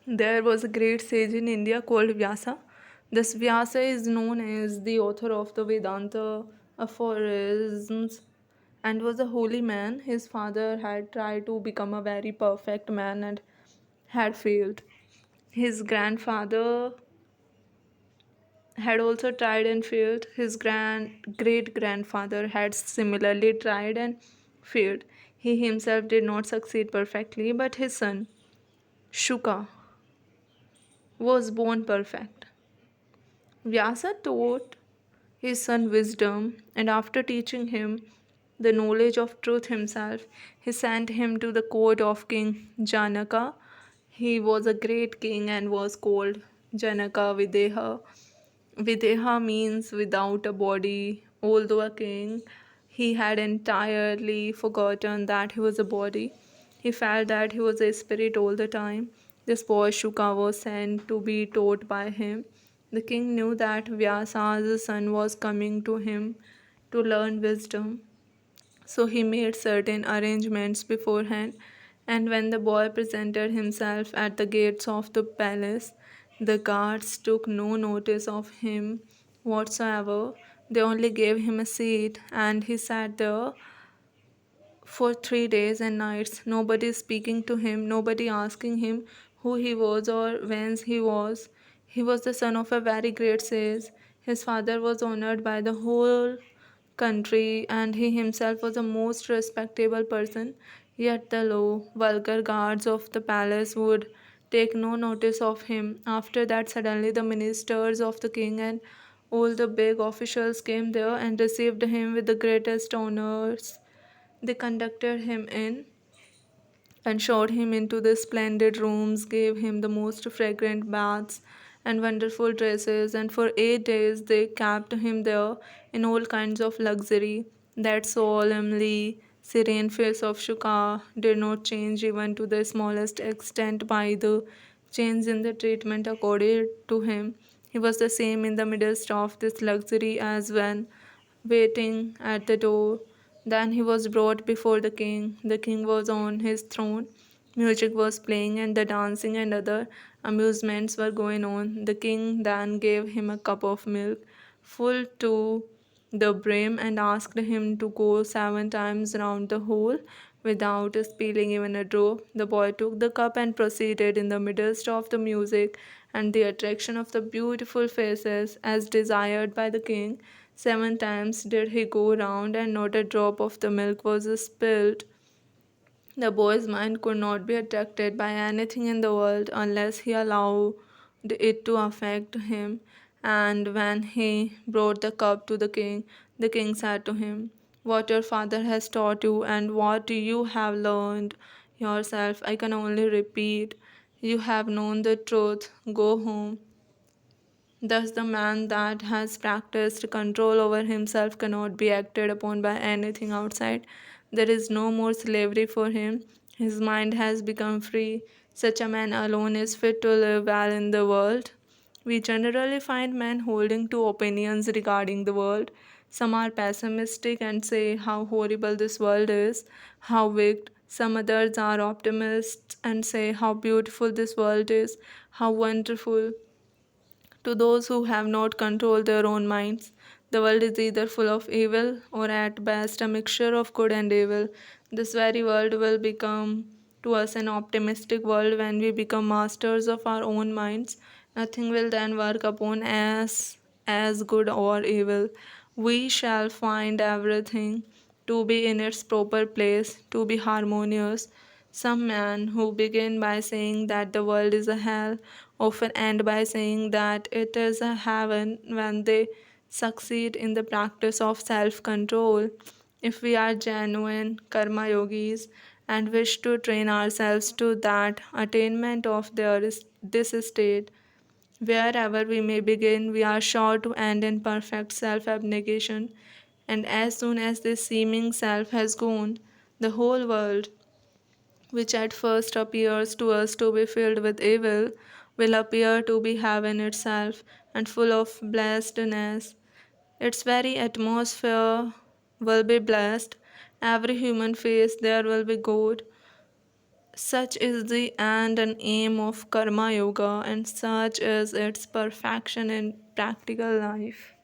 There was a great sage in India called Vyasa. This Vyasa is known as the author of the Vedanta aphorisms and was a holy man. His father had tried to become a very perfect man and had failed. His grandfather had also tried and failed. His great grandfather had similarly tried and failed. He himself did not succeed perfectly, but his son, Shuka, was born perfect. Vyasa taught his son wisdom, and after teaching him the knowledge of truth himself, he sent him to the court of King Janaka. He was a great king and was called Janaka Videha. Videha means without a body. Although a king, he had entirely forgotten that he was a body. He felt that he was a spirit all the time. This boy Shuka was sent to be taught by him. The king knew that Vyasa's son was coming to him to learn wisdom. So he made certain arrangements beforehand, and when the boy presented himself at the gates of the palace, the guards took no notice of him whatsoever. They only gave him a seat, and he sat there for 3 days and nights, nobody speaking to him, nobody asking him who he was or whence he was. He was the son of a very great sage. His father was honored by the whole country, and he himself was a most respectable person. Yet the low, vulgar guards of the palace would take no notice of him. After that, suddenly the ministers of the king and all the big officials came there and received him with the greatest honors. They conducted him in and showed him into the splendid rooms, gave him the most fragrant baths and wonderful dresses, and for 8 days they kept him there in all kinds of luxury. That solemnly serene face of Shuka did not change even to the smallest extent by the change in the treatment accorded to him. He was the same in the midst of this luxury as when waiting at the door. Then he was brought before the king. The king was on his throne. Music was playing, and the dancing and other amusements were going on. The king then gave him a cup of milk full to the brim and asked him to go 7 times round the hole without spilling even a drop. The boy took the cup and proceeded in the midst of the music and the attraction of the beautiful faces as desired by the king. 7 times did he go round, and not a drop of the milk was spilled. The boy's mind could not be attracted by anything in the world unless he allowed it to affect him. And when he brought the cup to the king said to him, "What your father has taught you and what you have learned yourself, I can only repeat. You have known the truth. Go home." Thus, the man that has practiced control over himself cannot be acted upon by anything outside. There is no more slavery for him. His mind has become free. Such a man alone is fit to live well in the world. We generally find men holding two opinions regarding the world. Some are pessimistic and say how horrible this world is, how wicked. Some others are optimists and say how beautiful this world is, how wonderful. To those who have not controlled their own minds, the world is either full of evil or at best a mixture of good and evil. This very world will become to us an optimistic world when we become masters of our own minds. Nothing will then work upon us as good or evil. We shall find everything to be in its proper place, to be harmonious. Some men who begin by saying that the world is a hell often end by saying that it is a heaven when they succeed in the practice of self control. If we are genuine karma yogis and wish to train ourselves to that attainment of this state, wherever we may begin, we are sure to end in perfect self abnegation. And as soon as this seeming self has gone, the whole world, which at first appears to us to be filled with evil, will appear to be heaven itself and full of blessedness. Its very atmosphere will be blessed. Every human face there will be God. Such is the end and aim of Karma Yoga, and such is its perfection in practical life.